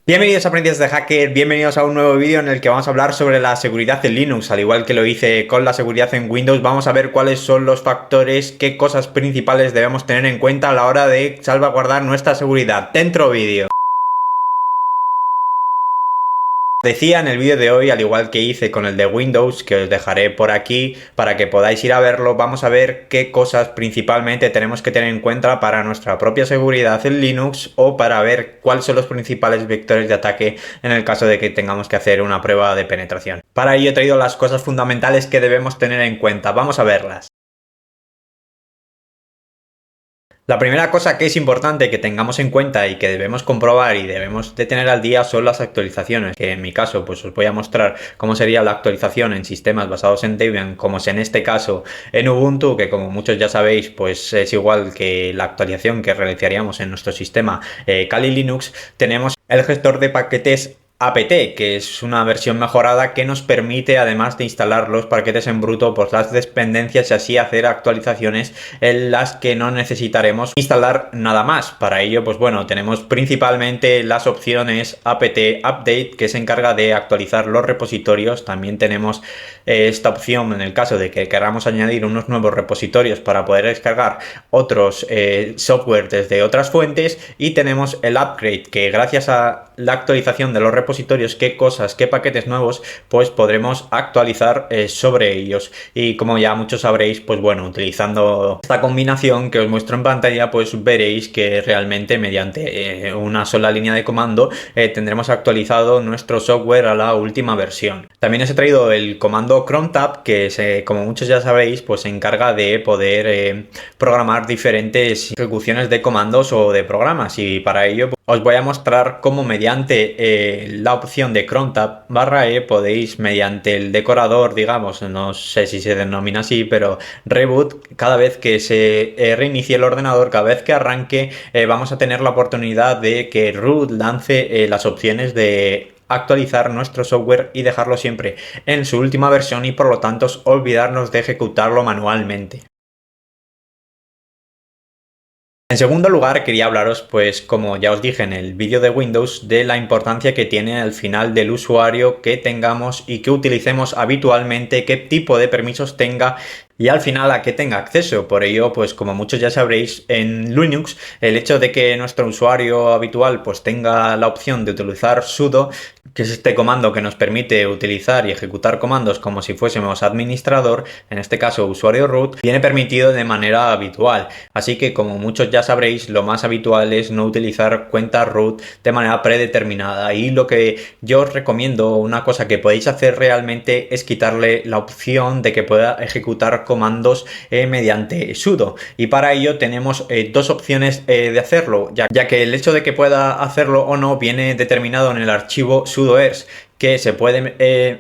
Bienvenidos aprendices de hacker, bienvenidos a un nuevo vídeo en el que vamos a hablar sobre la seguridad en Linux. Al igual que lo hice con la seguridad en Windows, vamos a ver cuáles son los factores, qué cosas principales debemos tener en cuenta a la hora de salvaguardar nuestra seguridad. Dentro vídeo. Decía en el vídeo de hoy, al igual que hice con el de Windows, que os dejaré por aquí para que podáis ir a verlo, vamos a ver qué cosas principalmente tenemos que tener en cuenta para nuestra propia seguridad en Linux o para ver cuáles son los principales vectores de ataque en el caso de que tengamos que hacer una prueba de penetración. Para ello he traído las cosas fundamentales que debemos tener en cuenta. Vamos a verlas. La primera cosa que es importante que tengamos en cuenta y que debemos comprobar y debemos de tener al día son las actualizaciones, que en mi caso pues os voy a mostrar cómo sería la actualización en sistemas basados en Debian, como es en este caso en Ubuntu, que como muchos ya sabéis pues es igual que la actualización que realizaríamos en nuestro sistema Kali Linux. Tenemos el gestor de paquetes apt, que es una versión mejorada que nos permite, además de instalar los paquetes en bruto, pues las dependencias y así hacer actualizaciones en las que no necesitaremos instalar nada más. Para ello, pues bueno, tenemos principalmente las opciones apt update, que se encarga de actualizar los repositorios. También tenemos esta opción en el caso de que queramos añadir unos nuevos repositorios para poder descargar otros software desde otras fuentes. Y tenemos el upgrade, que gracias a la actualización de los repositorios, qué cosas, qué paquetes nuevos, pues podremos actualizar sobre ellos. Y como ya muchos sabréis, pues bueno, utilizando esta combinación que os muestro en pantalla, pues veréis que realmente mediante una sola línea de comando tendremos actualizado nuestro software a la última versión. También os he traído el comando crontab, que como muchos ya sabréis, pues se encarga de poder programar diferentes ejecuciones de comandos o de programas, y para ello os voy a mostrar cómo mediante la opción de crontab /e podéis, mediante el decorador, digamos, no sé si se denomina así, pero reboot, cada vez que se reinicie el ordenador, cada vez que arranque, vamos a tener la oportunidad de que root lance las opciones de actualizar nuestro software y dejarlo siempre en su última versión, y por lo tanto olvidarnos de ejecutarlo manualmente. En segundo lugar, quería hablaros, pues como ya os dije en el vídeo de Windows, de la importancia que tiene al final del usuario que tengamos y que utilicemos habitualmente, qué tipo de permisos tenga y al final a qué tenga acceso. Por ello, pues como muchos ya sabréis, en Linux el hecho de que nuestro usuario habitual pues tenga la opción de utilizar sudo, que es este comando que nos permite utilizar y ejecutar comandos como si fuésemos administrador, en este caso usuario root, viene permitido de manera habitual. Así que como muchos ya sabréis, lo más habitual es no utilizar cuenta root de manera predeterminada, y lo que yo os recomiendo, una cosa que podéis hacer realmente, es quitarle la opción de que pueda ejecutar comandos mediante sudo, y para ello tenemos dos opciones de hacerlo, ya que el hecho de que pueda hacerlo o no viene determinado en el archivo sudoers, que se puede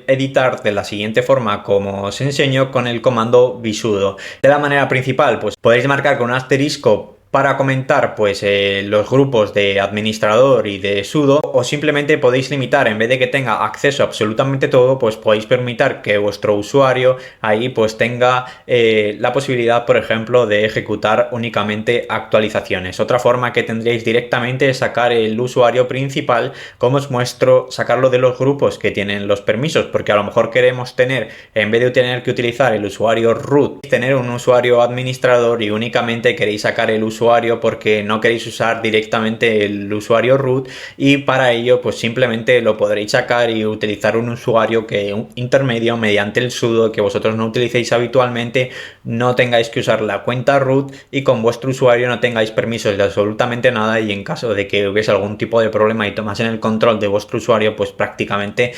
editar de la siguiente forma como os enseño con el comando vsudo. De la manera principal, pues podéis marcar con un asterisco para comentar pues los grupos de administrador y de sudo, o simplemente podéis limitar, en vez de que tenga acceso a absolutamente todo, pues podéis permitir que vuestro usuario ahí pues tenga la posibilidad, por ejemplo, de ejecutar únicamente actualizaciones. Otra forma que tendréis directamente es sacar el usuario principal, como os muestro, sacarlo de los grupos que tienen los permisos, porque a lo mejor queremos tener, en vez de tener que utilizar el usuario root, tener un usuario administrador, y únicamente queréis sacar el usuario porque no queréis usar directamente el usuario root, y para ello pues simplemente lo podréis sacar y utilizar un usuario un intermedio mediante el sudo, que vosotros no utilicéis habitualmente, no tengáis que usar la cuenta root y con vuestro usuario no tengáis permisos de absolutamente nada, y en caso de que hubiese algún tipo de problema y tomasen el control de vuestro usuario, pues prácticamente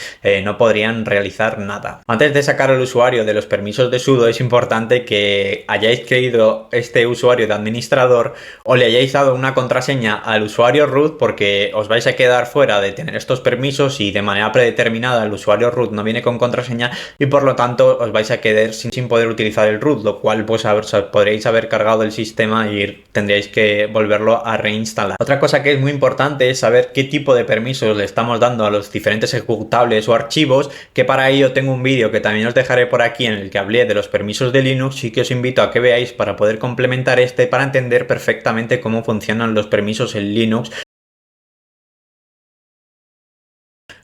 no podrían realizar nada. Antes de sacar al usuario de los permisos de sudo, es importante que hayáis creado este usuario de administrador o le hayáis dado una contraseña al usuario root, porque os vais a quedar fuera de tener estos permisos y de manera predeterminada el usuario root no viene con contraseña, y por lo tanto os vais a quedar sin poder utilizar el root, lo cual pues podréis haber cargado el sistema y tendríais que volverlo a reinstalar. Otra cosa que es muy importante es saber qué tipo de permisos le estamos dando a los diferentes ejecutables o archivos, que para ello tengo un vídeo que también os dejaré por aquí en el que hablé de los permisos de Linux, y que os invito a que veáis para poder complementar para entender perfectamente cómo funcionan los permisos en Linux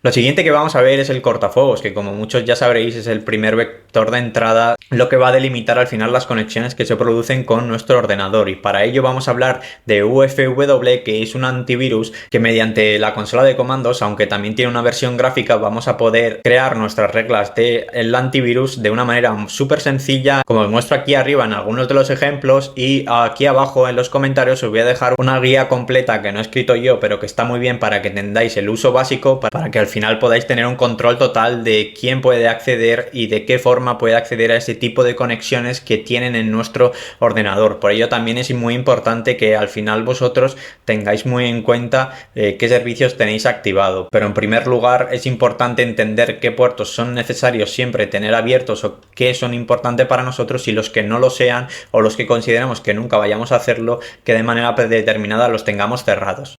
Lo siguiente que vamos a ver es el cortafuegos, que como muchos ya sabréis es el primer vector de entrada, lo que va a delimitar al final las conexiones que se producen con nuestro ordenador. Y para ello vamos a hablar de UFW, que es un antivirus que mediante la consola de comandos, aunque también tiene una versión gráfica, vamos a poder crear nuestras reglas del antivirus de una manera súper sencilla, como os muestro aquí arriba en algunos de los ejemplos, y aquí abajo en los comentarios os voy a dejar una guía completa que no he escrito yo, pero que está muy bien para que entendáis el uso básico, para que al final podáis tener un control total de quién puede acceder y de qué forma puede acceder a ese tipo de conexiones que tienen en nuestro ordenador. Por ello también es muy importante que al final vosotros tengáis muy en cuenta qué servicios tenéis activado. Pero en primer lugar es importante entender qué puertos son necesarios siempre tener abiertos o qué son importantes para nosotros, y los que no lo sean o los que consideramos que nunca vayamos a hacerlo, que de manera predeterminada los tengamos cerrados.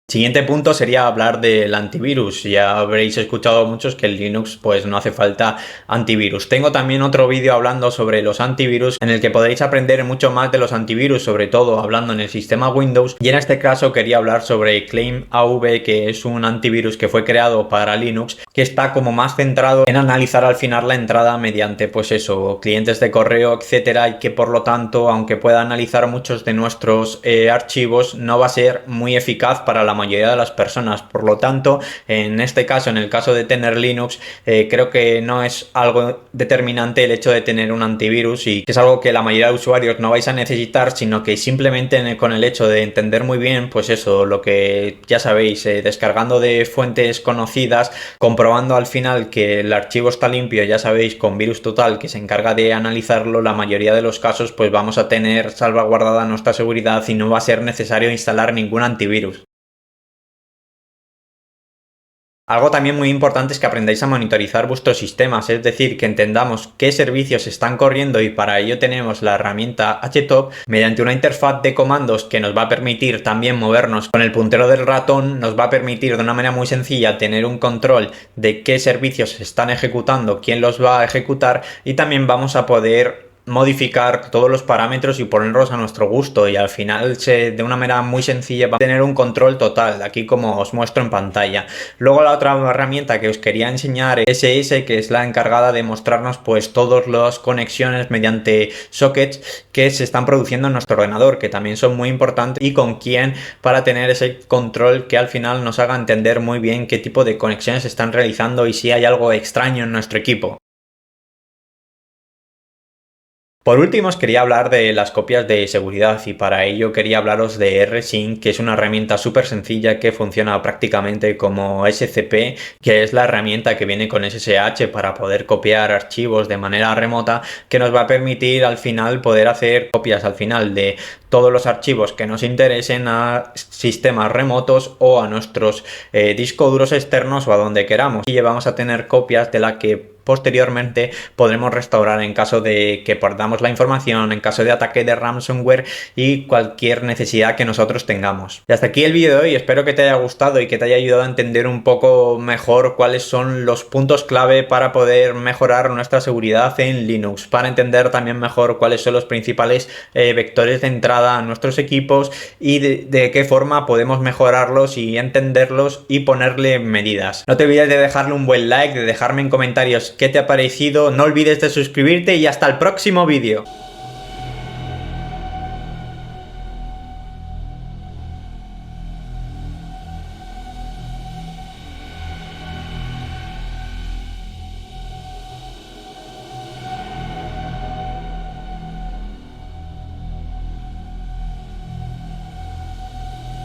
Siguiente punto sería hablar del antivirus. Ya habréis escuchado muchos que en Linux pues no hace falta antivirus. Tengo también otro vídeo hablando sobre los antivirus en el que podréis aprender mucho más de los antivirus, sobre todo hablando en el sistema Windows, y en este caso quería hablar sobre ClaimAV, que es un antivirus que fue creado para Linux, que está como más centrado en analizar al final la entrada mediante pues eso, clientes de correo, etcétera, y que por lo tanto, aunque pueda analizar muchos de nuestros archivos, no va a ser muy eficaz para la mayoría de las personas. Por lo tanto, en este caso, en el caso de tener Linux, creo que no es algo determinante el hecho de tener un antivirus, y que es algo que la mayoría de usuarios no vais a necesitar, sino que simplemente con el hecho de entender muy bien, pues eso, lo que ya sabéis, descargando de fuentes conocidas, comprobando al final que el archivo está limpio, ya sabéis, con Virus Total, que se encarga de analizarlo, la mayoría de los casos pues vamos a tener salvaguardada nuestra seguridad y no va a ser necesario instalar ningún antivirus. Algo también muy importante es que aprendáis a monitorizar vuestros sistemas, es decir, que entendamos qué servicios están corriendo, y para ello tenemos la herramienta htop mediante una interfaz de comandos que nos va a permitir también movernos con el puntero del ratón, nos va a permitir de una manera muy sencilla tener un control de qué servicios se están ejecutando, quién los va a ejecutar, y también vamos a poder modificar todos los parámetros y ponerlos a nuestro gusto, y al final de una manera muy sencilla va a tener un control total, aquí como os muestro en pantalla. Luego la otra herramienta que os quería enseñar es SS, que es la encargada de mostrarnos pues todas las conexiones mediante sockets que se están produciendo en nuestro ordenador, que también son muy importantes, y con quién, para tener ese control que al final nos haga entender muy bien qué tipo de conexiones se están realizando y si hay algo extraño en nuestro equipo. Por último, os quería hablar de las copias de seguridad, y para ello quería hablaros de rsync, que es una herramienta súper sencilla que funciona prácticamente como SCP, que es la herramienta que viene con SSH para poder copiar archivos de manera remota, que nos va a permitir al final poder hacer copias al final de todos los archivos que nos interesen a sistemas remotos o a nuestros discos duros externos o a donde queramos, y vamos a tener copias de la que posteriormente podremos restaurar en caso de que perdamos la información, en caso de ataque de ransomware y cualquier necesidad que nosotros tengamos. Y hasta aquí el vídeo de hoy. Espero que te haya gustado y que te haya ayudado a entender un poco mejor cuáles son los puntos clave para poder mejorar nuestra seguridad en Linux, para entender también mejor cuáles son los principales vectores de entrada a nuestros equipos y de qué forma podemos mejorarlos y entenderlos y ponerle medidas. No te olvides de dejarle un buen like, de dejarme en comentarios qué te ha parecido, no olvides de suscribirte, y hasta el próximo vídeo.